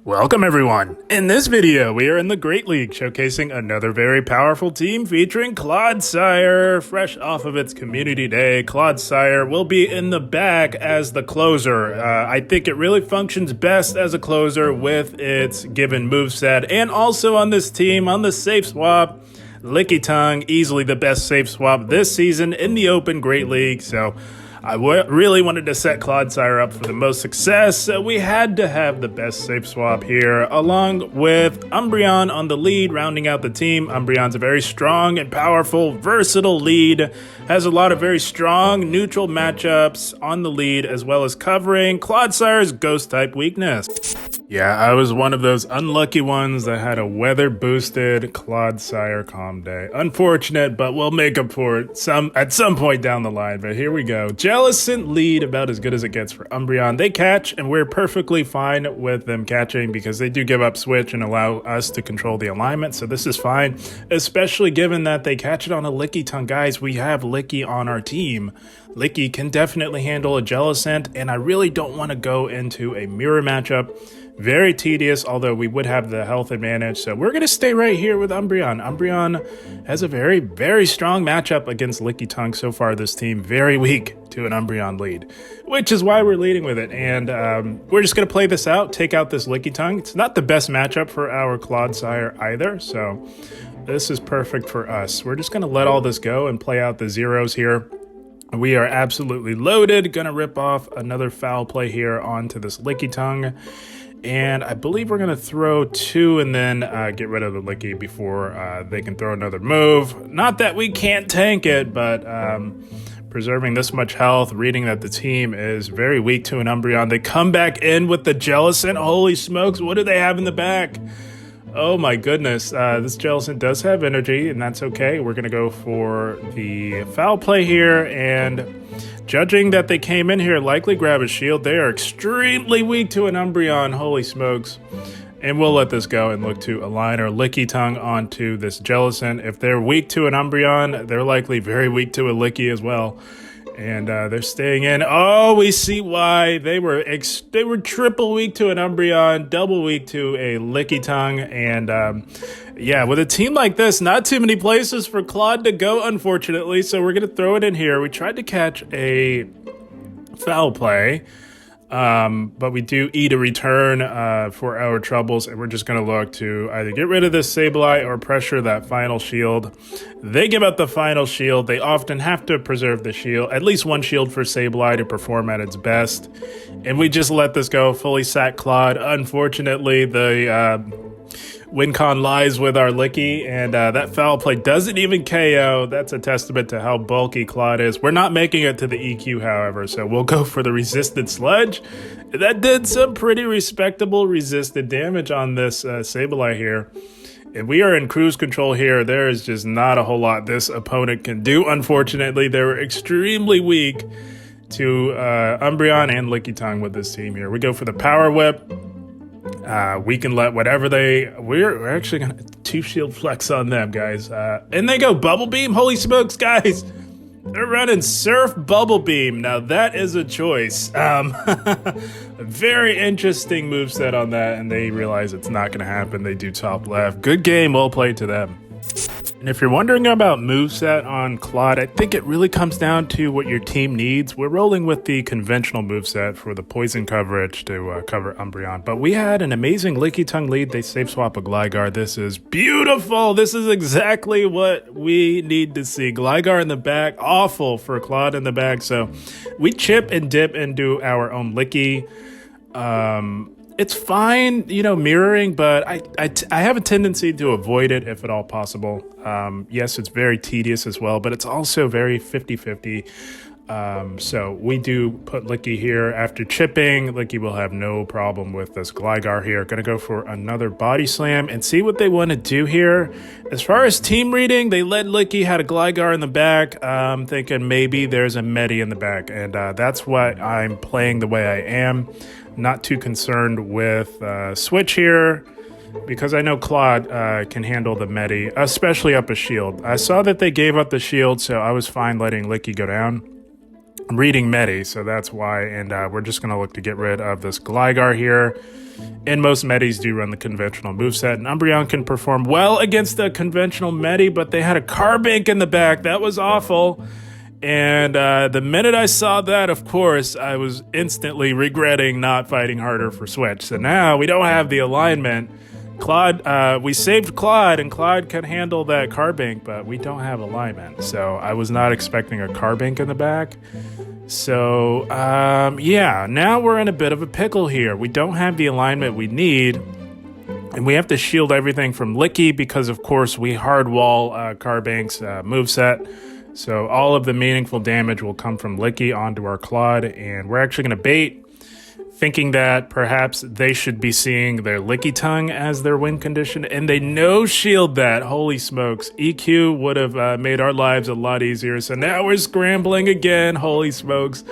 Welcome everyone! In this video, we are in the Great League, showcasing another very powerful team featuring Clodsire. Fresh off of its community day, Clodsire will be in the back as the closer. I think it really functions best as a closer with its given moveset, and also on this team, on the safe swap, Lickitung, easily the best safe swap this season in the Open Great League, so I really wanted to set Clodsire up for the most success, so we had to have the best safe swap here, along with Umbreon on the lead, rounding out the team. Umbreon's a very strong and powerful, versatile lead, has a lot of very strong neutral matchups on the lead, as well as covering Clodsire's ghost-type weakness. Yeah, I was one of those unlucky ones that had a weather-boosted Clodsire Calm Day. Unfortunate, but we'll make up for it at some point down the line, but here we go. Jellicent lead, about as good as it gets for Umbreon. They catch, and we're perfectly fine with them catching because they do give up switch and allow us to control the alignment, so this is fine, especially given that they catch it on a Lickitung. Guys, we have Licky on our team. Licky can definitely handle a Jellicent, and I really don't want to go into a mirror matchup. Very tedious, although we would have the health advantage, so we're going to stay right here with Umbreon. Umbreon has a very, very strong matchup against Lickitung so far. This team very weak to an Umbreon lead, which is why we're leading with it. And we're just going to play this out, take out this Lickitung. It's not the best matchup for our Clodsire either, so this is perfect for us. We're just going to let all this go and play out the zeros here. We are absolutely loaded. Going to rip off another foul play here onto this Lickitung. And I believe we're going to throw two and then get rid of the Licky before they can throw another move. Not that we can't tank it, but preserving this much health, reading that the team is very weak to an Umbreon. They come back in with the Jellicent. Holy smokes, what do they have in the back? Oh my goodness, this Jellicent does have energy, and that's okay. We're going to go for the foul play here, and judging that they came in here, likely grab a shield. They are extremely weak to an Umbreon, holy smokes. And we'll let this go and look to align our Lickitung onto this Jellicent. If they're weak to an Umbreon, they're likely very weak to a Licky as well. And they're staying in. Oh, we see why. They were triple weak to an Umbreon, double weak to a Lickitung. And yeah, with a team like this, not too many places for Clod to go, unfortunately. So we're going to throw it in here. We tried to catch a foul play, but we do eat a return for our troubles. And we're just going to look to either get rid of this Sableye or pressure that final shield. They give out the final shield. They often have to preserve the shield, at least one shield for Sableye to perform at its best. And we just let this go, fully sack Clod. Unfortunately, the WinCon lies with our Licky, and that foul play doesn't even KO. That's a testament to how bulky Clod is. We're not making it to the EQ, however, so we'll go for the resisted Sludge. That did some pretty respectable resisted damage on this Sableye here. And we are in cruise control here. There is just not a whole lot this opponent can do. Unfortunately, they were extremely weak to Umbreon and Lickitung with this team here. We go for the Power Whip. We can let whatever we're actually going to two shield flex on them, guys. And they go Bubble Beam. Holy smokes, guys. They're running Surf Bubble Beam. Now that is a choice. A very interesting moveset on that, and they realize it's not going to happen. They do top left. Good game, well played to them. And if you're wondering about moveset on Clod, I think it really comes down to what your team needs. We're rolling with the conventional moveset for the poison coverage to cover Umbreon. But we had an amazing Lickitung lead. They safe swap a Gligar. This is beautiful. This is exactly what we need to see. Gligar in the back, awful for Clod in the back. So we chip and dip and do our own Licky. It's fine, you know, mirroring, but I have a tendency to avoid it if at all possible. Yes, it's very tedious as well, but it's also very 50-50. So we do put Licky here after chipping. Licky will have no problem with this Gligar here. Gonna go for another Body Slam and see what they want to do here. As far as team reading, they led Licky, had a Gligar in the back. Thinking maybe there's a Medi in the back, and that's why I'm playing the way I am. Not too concerned with switch here, because I know Clod can handle the Medi, especially up a shield. I saw that they gave up the shield, so I was fine letting Licky go down. I'm reading Medi, so that's why, and we're just going to look to get rid of this Gligar here. And most Medis do run the conventional moveset, and Umbreon can perform well against the conventional Medi, but they had a Carbink in the back. That was awful. And the minute I saw that, of course, I was instantly regretting not fighting harder for Switch. So now we don't have the alignment. Claude, we saved Claude, and Claude can handle that Carbink, but we don't have alignment. So I was not expecting a Carbink in the back. So, yeah, now we're in a bit of a pickle here. We don't have the alignment we need, and we have to shield everything from Licky because, of course, we hardwall Carbink's moveset. So all of the meaningful damage will come from Licky onto our Claude, and we're actually going to bait, thinking that perhaps they should be seeing their Lickitung as their win condition, and they no-shield that. Holy smokes. EQ would have made our lives a lot easier, so now we're scrambling again. Holy smokes.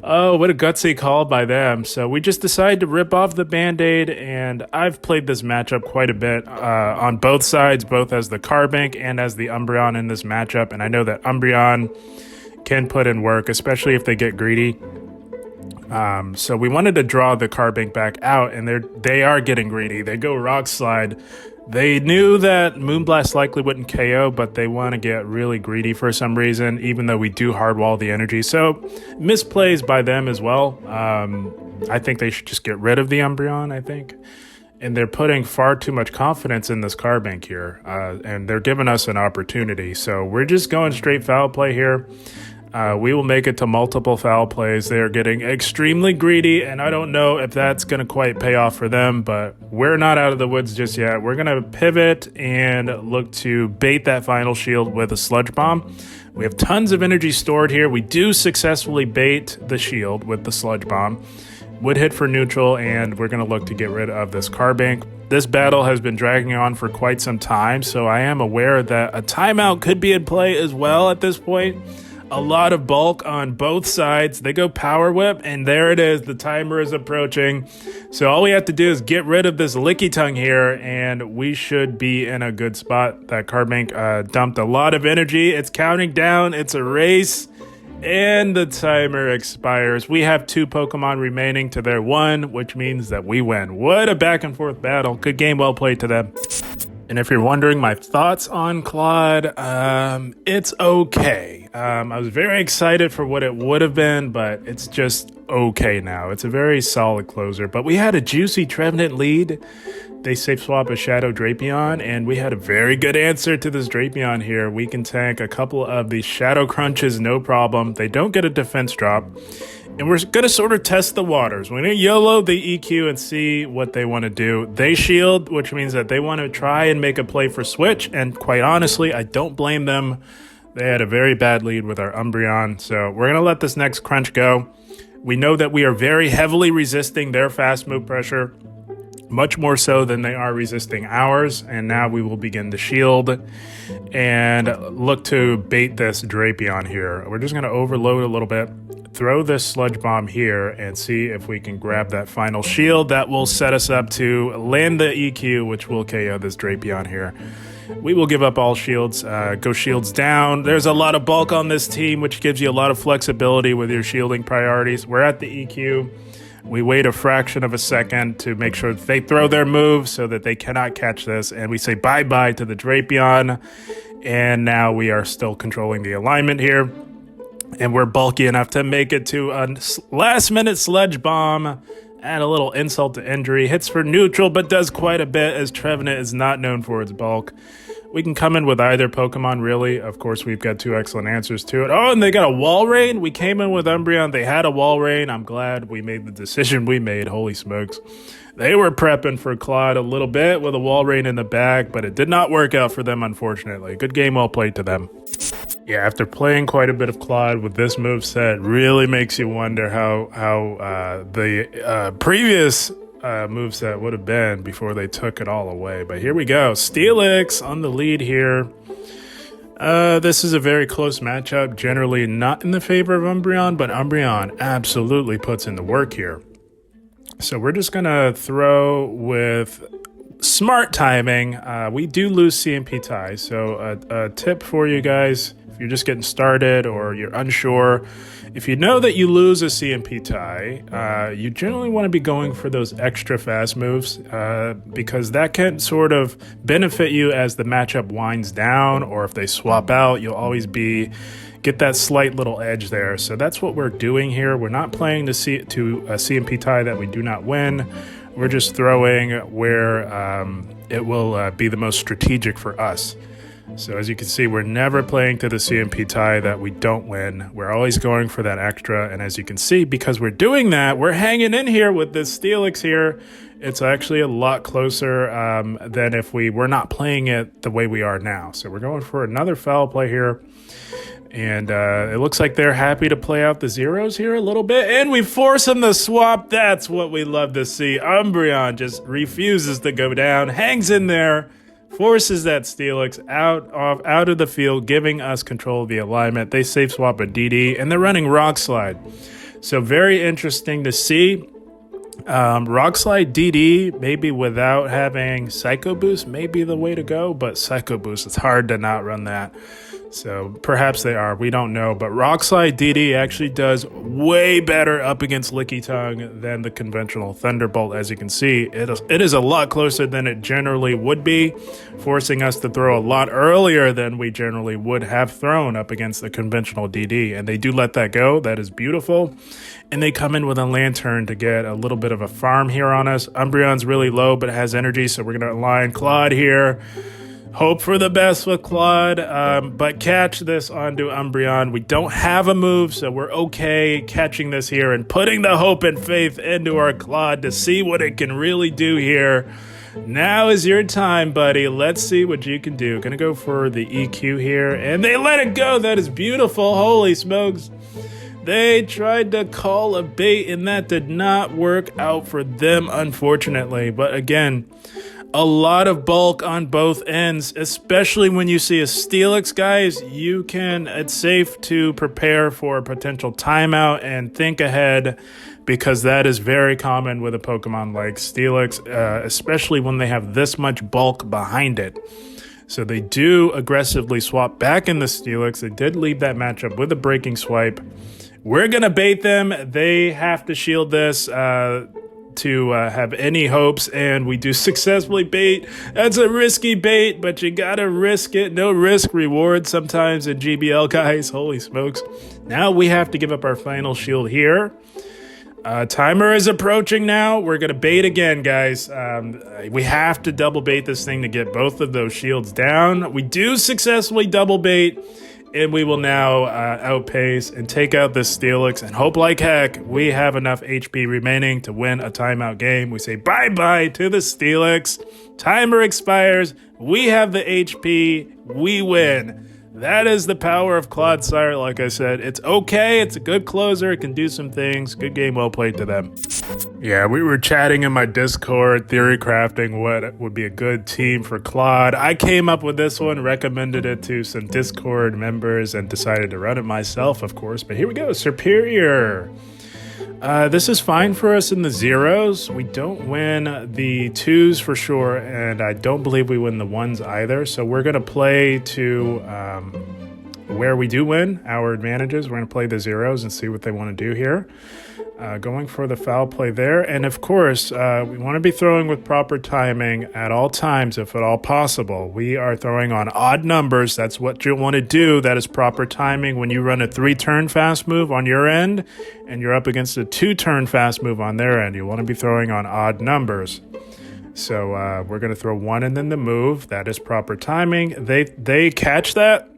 Oh, what a gutsy call by them. So we just decided to rip off the Band-Aid, and I've played this matchup quite a bit on both sides, both as the Carbink and as the Umbreon in this matchup, and I know that Umbreon can put in work, especially if they get greedy. So we wanted to draw the Carbink back out, and they are getting greedy. They go Rock Slide. They knew that Moonblast likely wouldn't KO, but they want to get really greedy for some reason, even though we do hardwall the energy. So misplays by them as well. I think they should just get rid of the Umbreon, I think. And they're putting far too much confidence in this Carbink here, and they're giving us an opportunity. So we're just going straight foul play here. We will make it to multiple foul plays. They are getting extremely greedy, and I don't know if that's going to quite pay off for them, but we're not out of the woods just yet. We're going to pivot and look to bait that final shield with a Sludge Bomb. We have tons of energy stored here. We do successfully bait the shield with the Sludge Bomb. Would hit for neutral, and we're going to look to get rid of this Carbink. This battle has been dragging on for quite some time, so I am aware that a timeout could be in play as well at this point. A lot of bulk on both sides. They go Power Whip, and there it is. The timer is approaching. So all we have to do is get rid of this Lickitung here, and we should be in a good spot. That Carbink dumped a lot of energy. It's counting down. It's a race, and the timer expires. We have 2 Pokemon remaining to their 1, which means that we win. What a back-and-forth battle. Good game, well played to them. And if you're wondering my thoughts on Claude, it's okay. I was very excited for what it would have been, but it's just okay now. It's a very solid closer. But we had a juicy Trevenant lead. They safe swap a Shadow Drapion, and we had a very good answer to this Drapion here. We can tank a couple of these Shadow Crunches, no problem. They don't get a defense drop. And we're going to sort of test the waters. We're going to YOLO the EQ and see what they want to do. They shield, which means that they want to try and make a play for Switch. And quite honestly, I don't blame them. They had a very bad lead with our Umbreon. So we're going to let this next crunch go. We know that we are very heavily resisting their fast move pressure, much more so than they are resisting ours. And now we will begin to shield and look to bait this Drapion here. We're just going to overload a little bit. Throw this Sludge Bomb here and see if we can grab that final shield. That will set us up to land the EQ, which will KO this Drapion here. We will give up all shields, go shields down. There's a lot of bulk on this team, which gives you a lot of flexibility with your shielding priorities. We're at the EQ. We wait a fraction of a second to make sure that they throw their move so that they cannot catch this. And we say bye-bye to the Drapion. And now we are still controlling the alignment here. And we're bulky enough to make it to a last-minute Sludge Bomb. Add a little insult to injury. Hits for neutral, but does quite a bit, as Trevenant is not known for its bulk. We can come in with either Pokemon, really. Of course, we've got 2 excellent answers to it. Oh, and they got a Walrein. We came in with Umbreon. They had a Walrein. I'm glad we made the decision we made. Holy smokes. They were prepping for Claude a little bit with a Walrein in the back, but it did not work out for them, unfortunately. Good game, well played to them. Yeah, after playing quite a bit of Claude with this moveset, really makes you wonder how the previous moveset would have been before they took it all away. But here we go. Steelix on the lead here. This is a very close matchup. Generally not in the favor of Umbreon, but Umbreon absolutely puts in the work here. So we're just going to throw with smart timing. We do lose CMP ties, so a tip for you guys, if you're just getting started or you're unsure, if you know that you lose a CMP tie, you generally want to be going for those extra fast moves because that can sort of benefit you as the matchup winds down, or if they swap out, you'll always get that slight little edge there. So that's what we're doing here. We're not playing to a CMP tie that we do not win. We're just throwing where it will be the most strategic for us. So as you can see, we're never playing to the CMP tie that we don't win. We're always going for that extra. And as you can see, because we're doing that, we're hanging in here with this Steelix here. It's actually a lot closer than if we were not playing it the way we are now. So we're going for another foul play here. And it looks like they're happy to play out the zeros here a little bit. And we force them to swap. That's what we love to see. Umbreon just refuses to go down, hangs in there, forces that Steelix out of the field, giving us control of the alignment. They safe swap a DD, and they're running Rock Slide. So very interesting to see. Rock Slide DD, maybe without having Psycho Boost, may be the way to go, but Psycho Boost, it's hard to not run that. So perhaps they are, we don't know. But Rock Slide DD actually does way better up against Lickitung than the conventional Thunderbolt. As you can see, it is a lot closer than it generally would be, forcing us to throw a lot earlier than we generally would have thrown up against the conventional DD. And they do let that go. That is beautiful. And they come in with a Lantern to get a little bit of a farm here on us. Umbreon's really low, but it has energy, so we're going to align Claude here. Hope for the best with Claude, but catch this onto Umbreon. We don't have a move, so we're okay catching this here and putting the hope and faith into our Claude to see what it can really do here. Now is your time, buddy. Let's see what you can do. Gonna go for the EQ here, and they let it go. That is beautiful. Holy smokes. They tried to call a bait, and that did not work out for them, unfortunately. But again, a lot of bulk on both ends, especially when you see a Steelix, guys. It's safe to prepare for a potential timeout and think ahead, because that is very common with a Pokemon like Steelix, especially when they have this much bulk behind it. So they do aggressively swap back in the Steelix. They did leave that matchup with a breaking swipe. We're going to bait them. They have to shield this to have any hopes, and we do successfully bait. That's a risky bait, but you gotta risk it. No risk reward sometimes in GBL, guys. Holy smokes. Now we have to give up our final shield here. Timer is approaching now. We're gonna bait again, guys. We have to double bait this thing to get both of those shields down. We do successfully double bait, and we will now outpace and take out this Steelix and hope like heck we have enough HP remaining to win a timeout game. We say bye-bye to the Steelix. Timer expires. We have the HP. We win. That is the power of Clodsire. Like I said, it's okay. It's a good closer. It can do some things. Good game, well played to them. Yeah, we were chatting in my Discord, theory crafting what would be a good team for Claude. I came up with this one, recommended it to some Discord members, and decided to run it myself, of course. But here we go, Superior. This is fine for us in the zeros. We don't win the twos for sure, and I don't believe we win the ones either. So we're going to play to where we do win our advantages. We're going to play the zeros and see what they want to do here. Going for the foul play there. And of course, we want to be throwing with proper timing at all times, if at all possible. We are throwing on odd numbers. That's what you'll want to do. That is proper timing. When you run a 3-turn fast move on your end and you're up against a 2-turn fast move on their end, you want to be throwing on odd numbers. So we're going to throw 1 and then the move. That is proper timing. They catch that.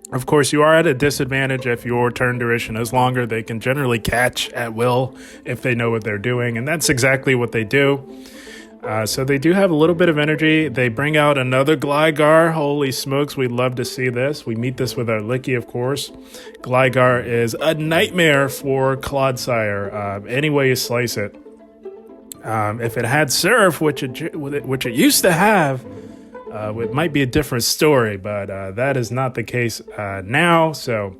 Of course, you are at a disadvantage if your turn duration is longer. They can generally catch at will if they know what they're doing, and that's exactly what they do. So they do have a little bit of energy. They bring out another Gligar. Holy smokes, we'd love to see this. We meet this with our Licky, of course. Gligar is a nightmare for Clodsire, any way you slice it. If it had Surf, which it used to have, it might be a different story, but that is not the case now, so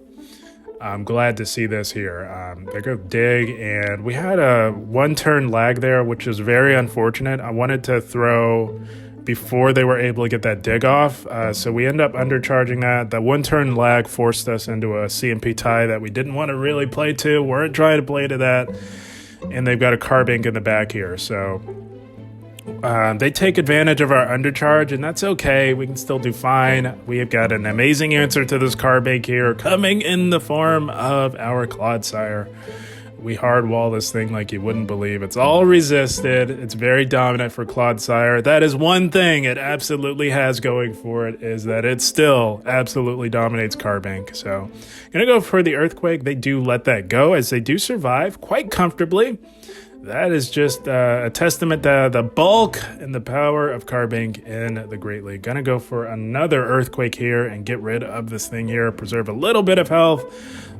I'm glad to see this here. They go dig, and we had a 1-turn lag there, which is very unfortunate. I wanted to throw before they were able to get that dig off. So we end up undercharging that. The one turn lag forced us into a CMP tie that we didn't want to really play to. Weren't trying to play to that. And they've got a Carbink in the back here. So they take advantage of our undercharge, and that's okay. We can still do fine. We have got an amazing answer to this Carbink here, coming in the form of our Clodsire. We hardwall this thing like you wouldn't believe. It's all resisted. It's very dominant for Clodsire. That is one thing it absolutely has going for it, is that it still absolutely dominates Carbink. So I'm going to go for the Earthquake. They do let that go, as they do survive quite comfortably. That is just a testament to the bulk and the power of Carbink in the Great League. Gonna go for another Earthquake here and get rid of this thing here. Preserve a little bit of health.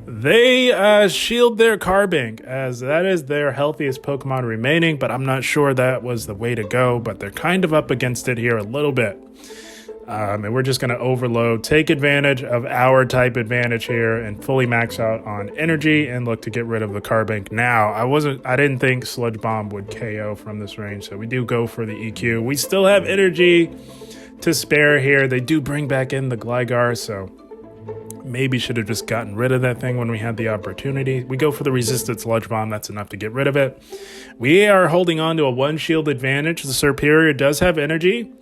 They shield their Carbink, as that is their healthiest Pokemon remaining, but I'm not sure that was the way to go, but they're kind of up against it here a little bit. And we're just going to overload, take advantage of our type advantage here, and fully max out on energy and look to get rid of the Carbink. Now, I didn't think Sludge Bomb would KO from this range, so we do go for the EQ. We still have energy to spare here. They do bring back in the Gligar, so maybe should have just gotten rid of that thing when we had the opportunity. We go for the resisted Sludge Bomb. That's enough to get rid of it. We are holding on to a one shield advantage. The Serperior does have energy.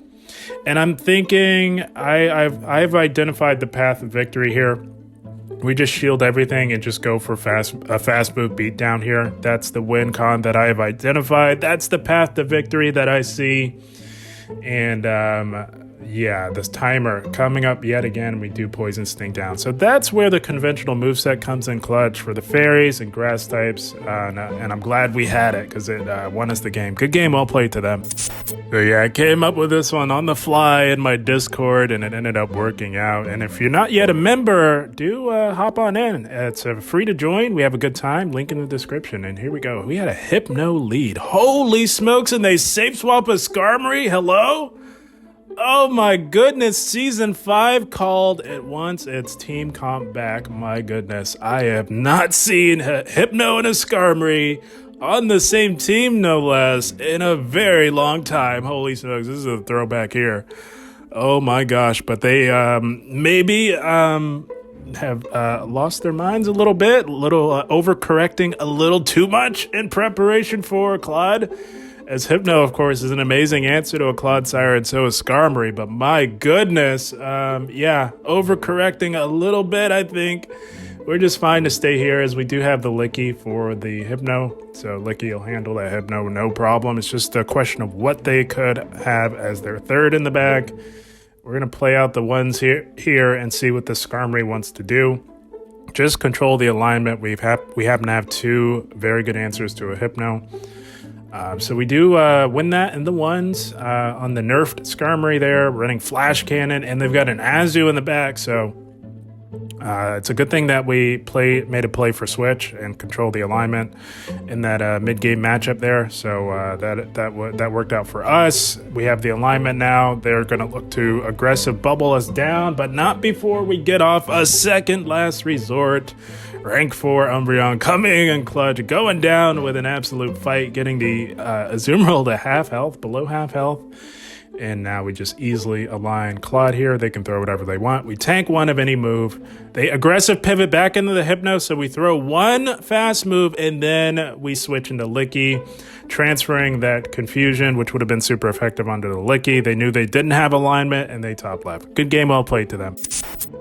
And I'm thinking I've identified the path of victory here. We just shield everything and just go for a fast move beat down here. That's the win con that I have identified. That's the path to victory that I see. And yeah, this timer coming up yet again. We do Poison Sting down. So that's where the conventional moveset comes in clutch for the fairies and grass types. And I'm glad we had it, because it won us the game. Good game, well played to them. So yeah, I came up with this one on the fly in my Discord, and it ended up working out. And if you're not yet a member, do hop on in. It's free to join. We have a good time. Link in the description. And here we go. We had a Hypno lead. Holy smokes, and they safe swap a Skarmory? Hello? Oh my goodness, Season 5 called it once its team comp back. My goodness, I have not seen Hypno and a Skarmory on the same team, no less, in a very long time. Holy smokes, this is a throwback here. Oh my gosh, but they maybe have lost their minds a little bit, overcorrecting a little too much in preparation for Clod. As Hypno, of course, is an amazing answer to a Clodsire, and so is Skarmory, but my goodness, yeah, overcorrecting a little bit, I think. We're just fine to stay here, as we do have the Licky for the Hypno, so Licky will handle that Hypno no problem. It's just a question of what they could have as their third in the bag. We're going to play out the ones here and see what the Skarmory wants to do. Just control the alignment. We happen to have two very good answers to a Hypno. So we do win that in the ones on the nerfed Skarmory there, running Flash Cannon, and they've got an Azu in the back, so it's a good thing that we made a play for Switch and control the alignment in that mid-game matchup there, so that worked out for us. We have the alignment now. They're going to look to aggressive bubble us down, but not before we get off a second last resort. Rank 4 Umbreon coming in clutch, going down with an absolute fight, getting the Azumarill to half health, below half health. And now we just easily align Clod here. They can throw whatever they want. We tank one of any move. They aggressive pivot back into the Hypno, so we throw one fast move, and then we switch into Licky, transferring that confusion, which would have been super effective onto the Licky. They knew they didn't have alignment, and they top left. Good game, well played to them.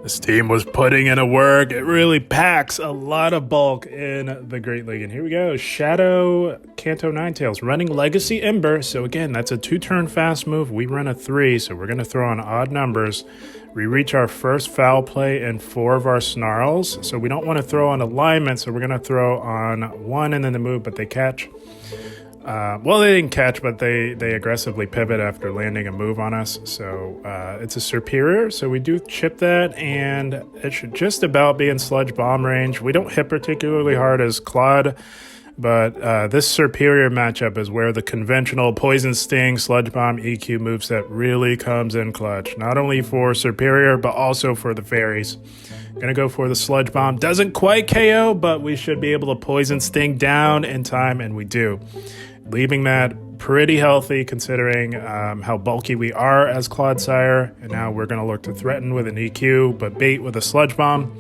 This team was putting in a work. It really packs a lot of bulk in the Great League. And here we go. Shadow Kanto Ninetales running Legacy Ember. So again, that's a 2-turn fast move. We run a 3, so we're going to throw on odd numbers. We reach our first foul play in 4 of our Snarls. So we don't want to throw on alignment, so we're going to throw on 1 and then the move, but they catch. Well, they didn't catch, but they aggressively pivot after landing a move on us. So it's a Serperior, so we do chip that, and it should just about be in Sludge Bomb range. We don't hit particularly hard as Clod, but this Serperior matchup is where the conventional Poison Sting, Sludge Bomb, EQ moveset really comes in clutch. Not only for Serperior, but also for the fairies. Gonna go for the Sludge Bomb. Doesn't quite KO, but we should be able to Poison Sting down in time, and we do. Leaving that pretty healthy considering how bulky we are as Clodsire. And now we're going to look to threaten with an EQ, but bait with a Sludge Bomb.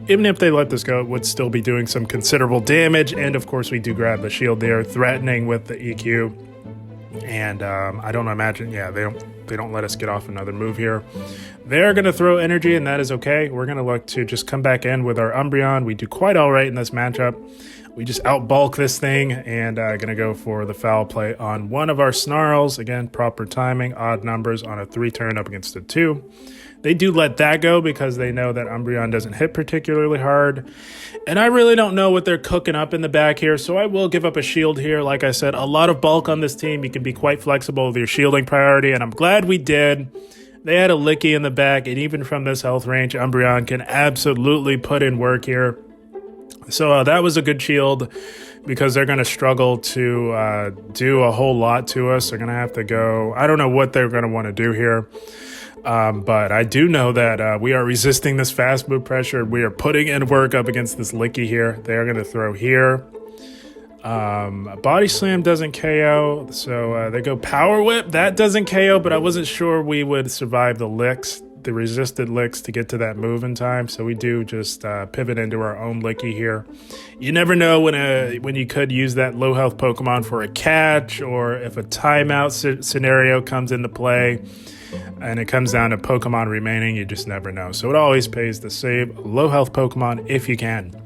Even if they let this go, it would still be doing some considerable damage. And of course, we do grab the shield there, threatening with the EQ. And I don't imagine, yeah, they don't let us get off another move here. They're going to throw energy, and that is okay. We're going to look to just come back in with our Umbreon. We do quite all right in this matchup. We just outbulk this thing, and going to go for the foul play on one of our Snarls. Again, proper timing, odd numbers on a 3-turn up against a 2. They do let that go because they know that Umbreon doesn't hit particularly hard. And I really don't know what they're cooking up in the back here, so I will give up a shield here. Like I said, a lot of bulk on this team. You can be quite flexible with your shielding priority, and I'm glad we did. They had a Licky in the back, and even from this health range, Umbreon can absolutely put in work here. So that was a good shield because they're going to struggle to do a whole lot to us. They're going to have to go. I don't know what they're going to want to do here. But I do know that we are resisting this fast move pressure. We are putting in work up against this Licky here. They're going to throw here. Body Slam doesn't KO, so they go Power Whip. That doesn't KO, but I wasn't sure we would survive the licks, the resisted licks to get to that move in time. So we do just pivot into our own Licky here. You never know when you could use that low health Pokemon for a catch, or if a timeout scenario comes into play and it comes down to Pokemon remaining, you just never know. So it always pays to save low health Pokemon if you can.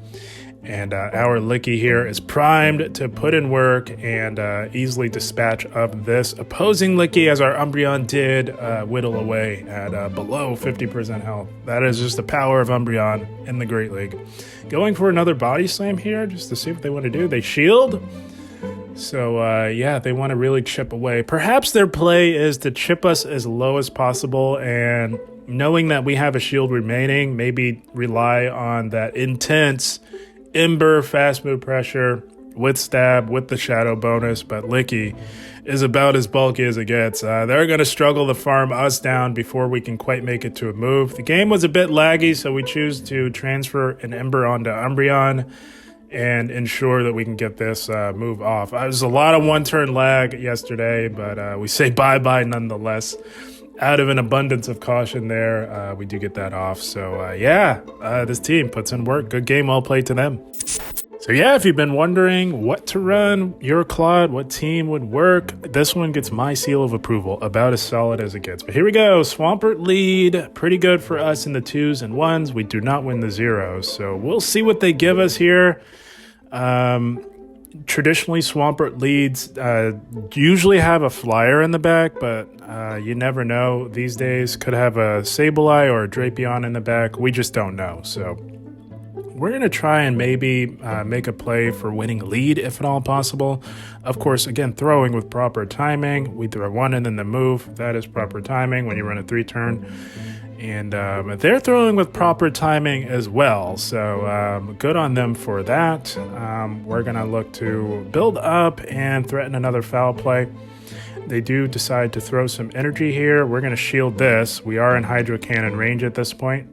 And our Licky here is primed to put in work and easily dispatch of this opposing Licky, as our Umbreon did whittle away at below 50% health. That is just the power of Umbreon in the Great League. Going for another Body Slam here just to see what they want to do. They shield. So, yeah, they want to really chip away. Perhaps their play is to chip us as low as possible, and knowing that we have a shield remaining, maybe rely on that intense Ember fast move pressure with stab, with the shadow bonus. But Licky is about as bulky as it gets. They're going to struggle to farm us down before we can quite make it to a move. The game was a bit laggy, so we choose to transfer an Ember onto Umbreon and ensure that we can get this move off. There was a lot of one-turn lag yesterday, but we say bye-bye nonetheless. Out of an abundance of caution there, we do get that off. So, yeah, this team puts in work. Good game, well played to them. So, yeah, if you've been wondering what to run, your Clod, what team would work, this one gets my seal of approval, about as solid as it gets. But here we go. Swampert lead, pretty good for us in the 2s and 1s. We do not win the 0s, so we'll see what they give us here. Traditionally, Swampert leads usually have a flyer in the back, but you never know. These days, could have a Sableye or a Drapion in the back. We just don't know. So we're going to try and maybe make a play for winning lead, if at all possible. Of course, again, throwing with proper timing. We throw one and then the move. That is proper timing when you run a 3-turn. And they're throwing with proper timing as well, so good on them for that. We're going to look to build up and threaten another foul play. They do decide to throw some energy here. We're going to shield this. We are in Hydro Cannon range at this point.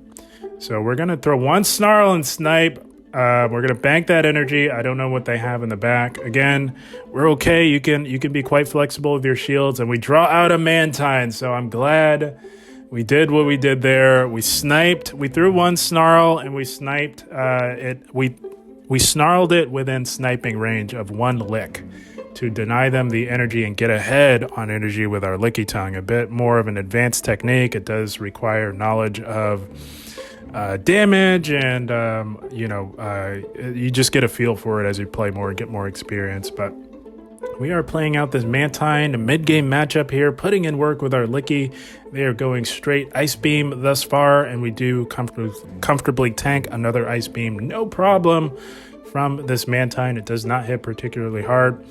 So we're going to throw one Snarl and Snipe. We're going to bank that energy. I don't know what they have in the back. Again, we're okay. You can be quite flexible with your shields. And we draw out a Mantine, so I'm glad we did what we did there. We sniped. We threw one Snarl, and we sniped it. We snarled it within sniping range of one lick to deny them the energy and get ahead on energy with our Lickitung. A bit more of an advanced technique. It does require knowledge of damage, and you just get a feel for it as you play more and get more experience. But we are playing out this Mantine mid-game matchup here, putting in work with our Licky. They are going straight Ice Beam thus far, and we do comfortably tank another Ice Beam, no problem, from this Mantine. It does not hit particularly hard.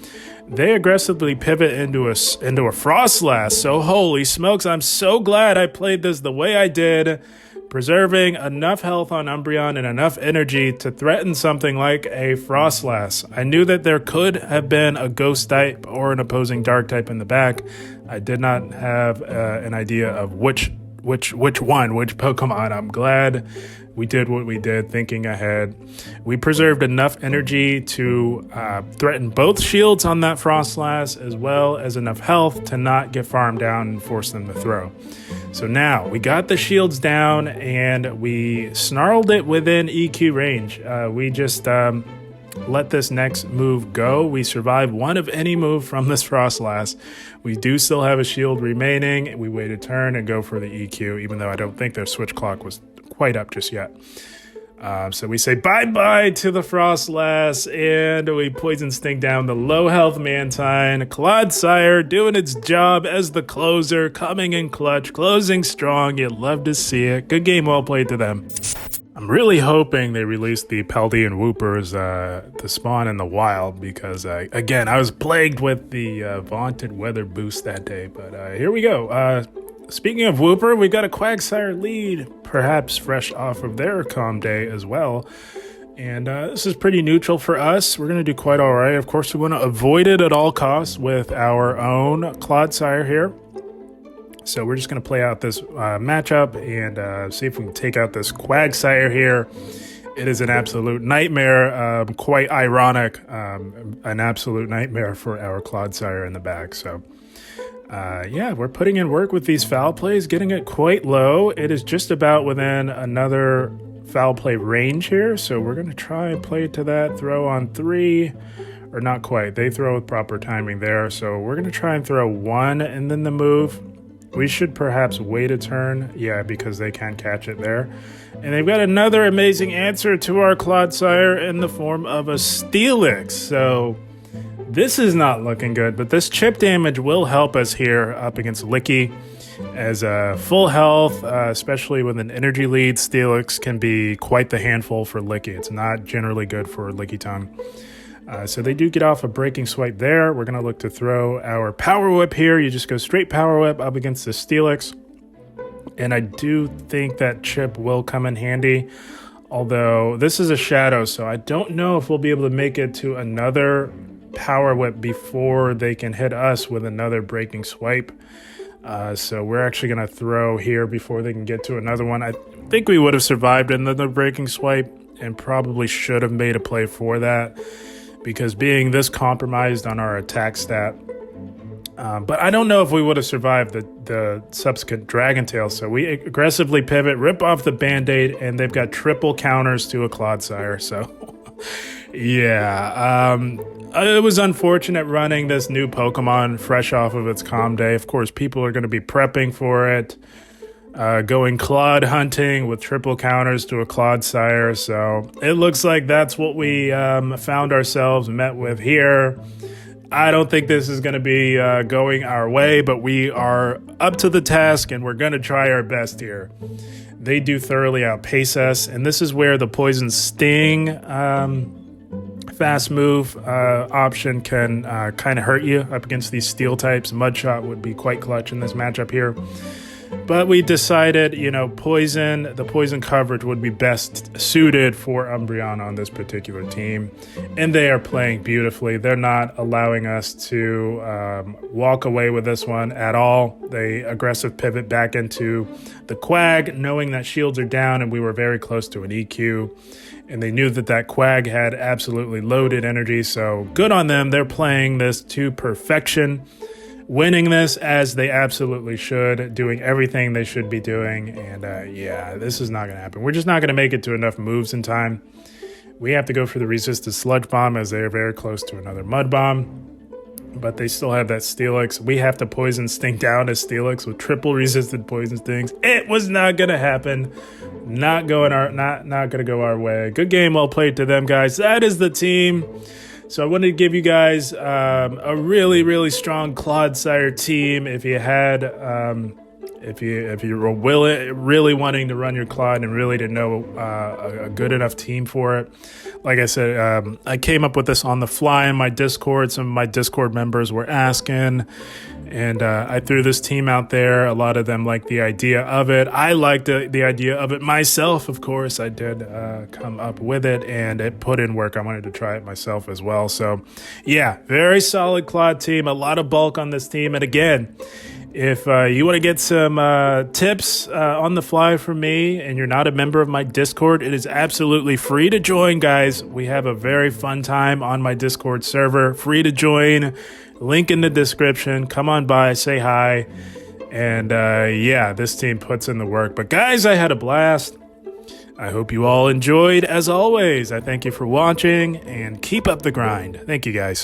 They aggressively pivot into a Frostlass. So holy smokes, I'm so glad I played this the way I did, preserving enough health on Umbreon and enough energy to threaten something like a Frostlass. I knew that there could have been a Ghost type or an opposing Dark type in the back. I did not have an idea of which which Pokemon. I'm glad we did what we did, thinking ahead. We preserved enough energy to threaten both shields on that Frostlass, as well as enough health to not get farmed down and force them to throw. So now we got the shields down and we snarled it within EQ range. We just let this next move go. We survived one of any move from this Frostlass. We do still have a shield remaining. We wait a turn and go for the EQ, even though I don't think their switch clock was quite up just yet. So we say bye-bye to the Frostlass, and we Poison Sting down the low health Mantine. Clodsire doing its job as the closer, coming in clutch, closing strong. You'd love to see it. Good game, well played to them. I'm really hoping they release the Paldean Whoopers to spawn in the wild, because, again, I was plagued with the vaunted weather boost that day. But here we go. Speaking of Whooper, we got a Quagsire lead, perhaps fresh off of their calm day as well. And this is pretty neutral for us. We're going to do quite all right. Of course, we want to avoid it at all costs with our own Clodsire here. So we're just going to play out this matchup and see if we can take out this Quagsire here. It is an absolute nightmare, quite ironic, an absolute nightmare for our Clodsire in the back. So yeah, we're putting in work with these foul plays, getting it quite low. It is just about within another foul play range here, so we're going to try and play to that throw on 3, or not quite. They throw with proper timing there, so we're going to try and throw 1 and then the move. We should perhaps wait a turn, yeah, because they can't catch it there. And they've got another amazing answer to our Clodsire in the form of a Steelix, so this is not looking good, but this chip damage will help us here up against Licky, as full health, especially with an energy lead. Steelix can be quite the handful for Licky. It's not generally good for Lickitung. So they do get off a breaking swipe there. We're going to look to throw our Power Whip here. You just go straight Power Whip up against the Steelix. And I do think that chip will come in handy, although this is a shadow, so I don't know if we'll be able to make it to another Power Whip before they can hit us with another breaking swipe. So we're actually going to throw here before they can get to another one. I think we would have survived another breaking swipe and probably should have made a play for that, because being this compromised on our attack stat. But I don't know if we would have survived the subsequent Dragon Tail. So we aggressively pivot, rip off the Band-Aid, and they've got triple counters to a Clodsire. So yeah, it was unfortunate running this new Pokemon fresh off of its calm day. Of course, people are going to be prepping for it, going Clod hunting with triple counters to a Clodsire. So it looks like that's what we found ourselves met with here. I don't think this is going to be going our way, but we are up to the task and we're going to try our best here. They do thoroughly outpace us, and this is where the Poison Sting fast move option can kind of hurt you up against these steel types. Mudshot would be quite clutch in this matchup here. But we decided, you know, the poison coverage would be best suited for Umbreon on this particular team. And they are playing beautifully. They're not allowing us to walk away with this one at all. They aggressive pivot back into the Quag, knowing that shields are down and we were very close to an EQ. And they knew that that Quag had absolutely loaded energy. So good on them. They're playing this to perfection, winning this as they absolutely should, doing everything they should be doing. And yeah, this is not going to happen. We're just not going to make it to enough moves in time. We have to go for the resisted Sludge Bomb as they are very close to another Mud Bomb. But they still have that Steelix. We have to Poison Sting down as Steelix with triple resisted Poison Stings. It was not going to happen. Not going to go our way. Good game, well played to them, guys. That is the team. So I wanted to give you guys a really, really strong Clodsire team. If you had, if you were really wanting to run your Clod and really didn't know a good enough team for it. Like I said, I came up with this on the fly in my Discord. Some of my Discord members were asking, and I threw this team out there. A lot of them liked the idea of it. I liked the idea of it myself, of course. I did come up with it, and it put in work. I wanted to try it myself as well. So, yeah, very solid Clod team. A lot of bulk on this team. And again, If you want to get some tips on the fly from me and you're not a member of my Discord, it is absolutely free to join, guys. We have a very fun time on my Discord server. Free to join. Link in the description. Come on by, say hi. And yeah, this team puts in the work. But guys, I had a blast. I hope you all enjoyed. As always, I thank you for watching and keep up the grind. Thank you, guys.